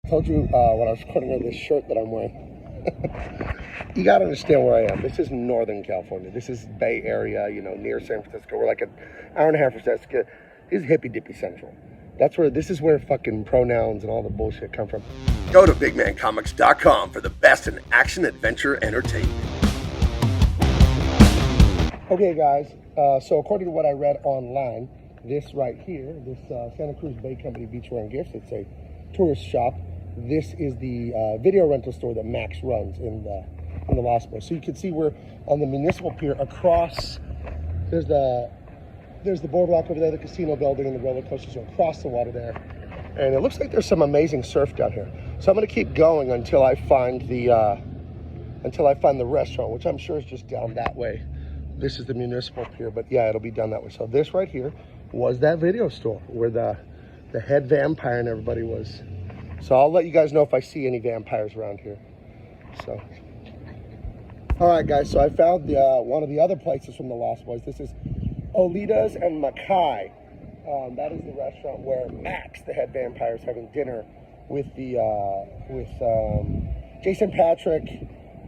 I told you when I was recording on this shirt that I'm wearing. You got to understand where I am. This is Northern California. This is Bay Area, you know, near San Francisco. We're like an hour and a half from San Francisco. This is hippy dippy central. This is where fucking pronouns and all the bullshit come from. Go to bigmancomics.com for the best in action adventure entertainment. Okay, guys. So according to what I read online, this right here, this Santa Cruz Bay Company Beachwear and Gifts, it's a tourist shop. This is the video rental store that Max runs in the Lost Boys. So you can see we're on the municipal pier across. There's the boardwalk over there, the casino building, and the roller coasters are across the water there. And it looks like there's some amazing surf down here. So I'm going to keep going until I find the restaurant, which I'm sure is just down that way. This is the municipal pier, but yeah, it'll be down that way. So this right here was that video store where the head vampire and everybody was. So I'll let you guys know if I see any vampires around here. So, all right, guys. So I found one of the other places from the Lost Boys. This is Olitas and Mackay. That is the restaurant where Max, the head vampire, is having dinner with Jason Patrick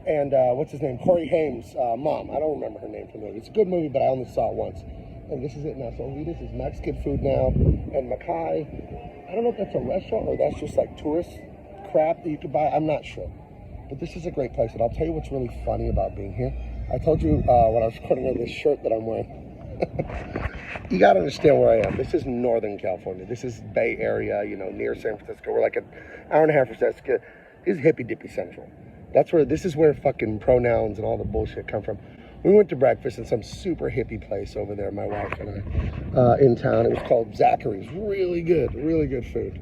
and what's his name, Corey Haim's mom. I don't remember her name from the movie. It's a good movie, but I only saw it once. And this is it now. So Olitas is Mexican food now, and Mackay, I don't know if that's a restaurant or that's just like tourist crap that you could buy. I'm not sure. But this is a great place, and I'll tell you what's really funny about being here. I told you when I was recording on this shirt that I'm wearing. You got to understand where I am. This is Northern California. This is Bay Area, you know, near San Francisco. We're like an hour and a half from San Francisco. This is hippy dippy central. This is where fucking pronouns and all the bullshit come from. We went to breakfast in some super hippie place over there, my wife and I, in town. It was called Zachary's. Really good food.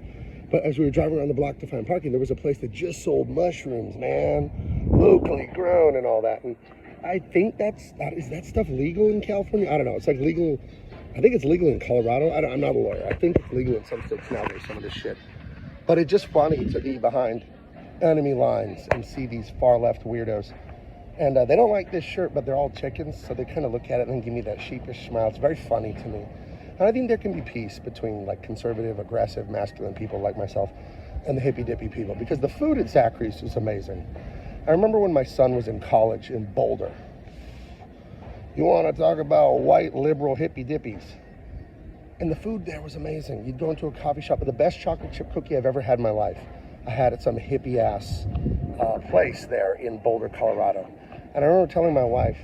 But as we were driving around the block to find parking, there was a place that just sold mushrooms, man, locally grown and all that. And I think is that stuff legal in California? I don't know. It's like legal. I think it's legal in Colorado. I'm not a lawyer. I think it's legal in some states now. There's some of this shit. But it's just funny to be behind enemy lines and see these far left weirdos. And they don't like this shirt, but they're all chickens, so they kind of look at it and give me that sheepish smile. It's very funny to me. And I think there can be peace between like conservative, aggressive, masculine people like myself and the hippy dippy people, because the food at Zachary's was amazing. I remember when my son was in college in Boulder. You want to talk about white liberal hippy dippies? And the food there was amazing. You'd go into a coffee shop with the best chocolate chip cookie I've ever had in my life. I had at some hippie ass place there in Boulder, Colorado. And I remember telling my wife,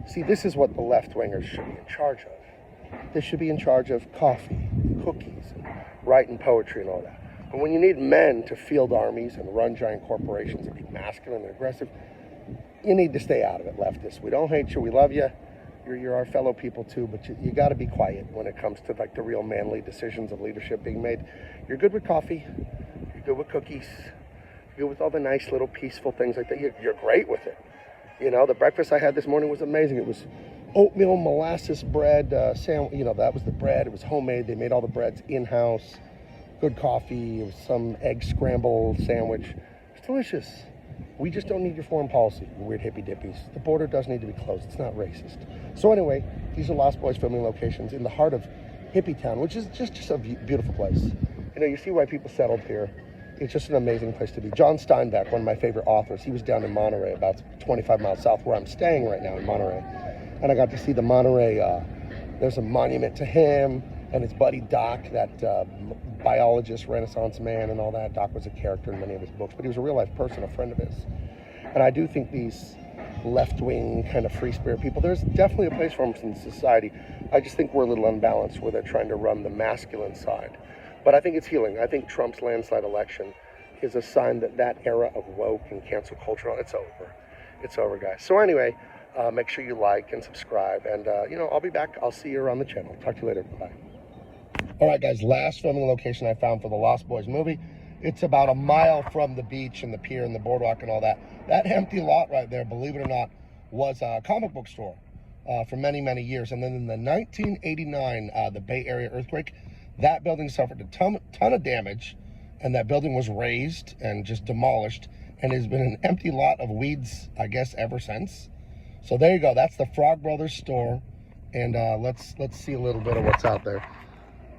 see, this is what the left-wingers should be in charge of. They should be in charge of coffee, cookies, and writing poetry and all that. But when you need men to field armies and run giant corporations and be masculine and aggressive, you need to stay out of it, leftists. We don't hate you, we love you. You're our fellow people too, but you got to be quiet when it comes to like the real manly decisions of leadership being made. You're good with coffee, you're good with cookies, you're good with all the nice little peaceful things like that. You're great with it. You know, the breakfast I had this morning was amazing. It was oatmeal molasses bread, you know, that was the bread. It was homemade. They made all the breads in-house. Good coffee. It was some egg scramble sandwich. It's delicious. We just don't need your foreign policy, you weird hippy dippies. The border does need to be closed. It's not racist. So anyway, these are Lost Boys filming locations in the heart of Hippie Town, which is just a beautiful place. You know, you see why people settled here. It's just an amazing place to be. John Steinbeck, one of my favorite authors, he was down in Monterey, about 25 miles south where I'm staying right now in Monterey. And I got to see the Monterey, there's a monument to him and his buddy Doc, that biologist, Renaissance man and all that. Doc was a character in many of his books, but he was a real life person, a friend of his. And I do think these left-wing kind of free spirit people, there's definitely a place for them in society. I just think we're a little unbalanced where they're trying to run the masculine side. But I think it's healing. I think Trump's landslide election is a sign that that era of woke and cancel culture, it's over. It's over, guys. So anyway, make sure you like and subscribe. And, you know, I'll be back. I'll see you around the channel. Talk to you later. Bye. All right, guys. Last filming location I found for the Lost Boys movie. It's about a mile from the beach and the pier and the boardwalk and all that. That empty lot right there, believe it or not, was a comic book store for many, many years. And then in the 1989, the Bay Area earthquake, that building suffered a ton of damage, and that building was razed and just demolished, and has been an empty lot of weeds, I guess, ever since. So there you go. That's the Frog Brothers store, and let's see a little bit of what's out there.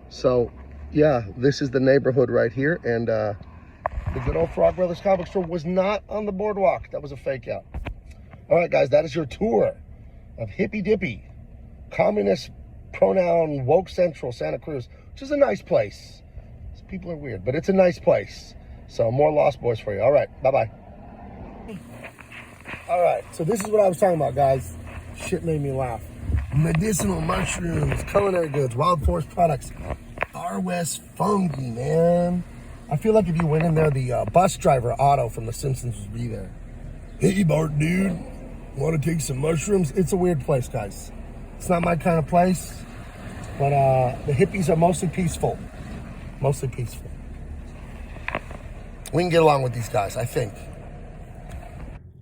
So, yeah, this is the neighborhood right here, and The good old Frog Brothers comic store was not on the boardwalk. That was a fake out. All right, guys, that is your tour of Hippy Dippy, communist pronoun woke central Santa Cruz, which is a nice place. People are weird, but it's a nice place. So more Lost Boys for you. All right, bye-bye. All right, so this is what I was talking about, guys. Shit made me laugh. Medicinal mushrooms, culinary goods, wild forest products. R. West Fungi, man. I feel like if you went in there, the bus driver, Otto from The Simpsons, would be there. Hey, Bart, dude. Want to take some mushrooms? It's a weird place, guys. It's not my kind of place, but the hippies are mostly peaceful. Mostly peaceful. We can get along with these guys, I think.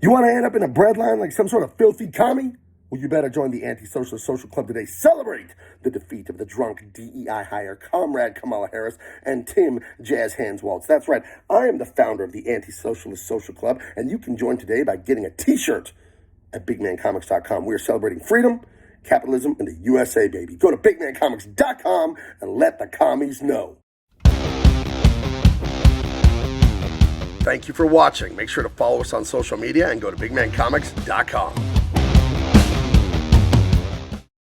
You want to end up in a breadline like some sort of filthy commie? Well, you better join the Anti-Socialist Social Club today. Celebrate the defeat of the drunk DEI hire Comrade Kamala Harris and Tim Jazz Hands Waltz. That's right. I am the founder of the Anti-Socialist Social Club, and you can join today by getting a t-shirt at bigmancomics.com. We are celebrating freedom, capitalism, and the USA, baby. Go to bigmancomics.com and let the commies know. Thank you for watching. Make sure to follow us on social media and go to bigmancomics.com.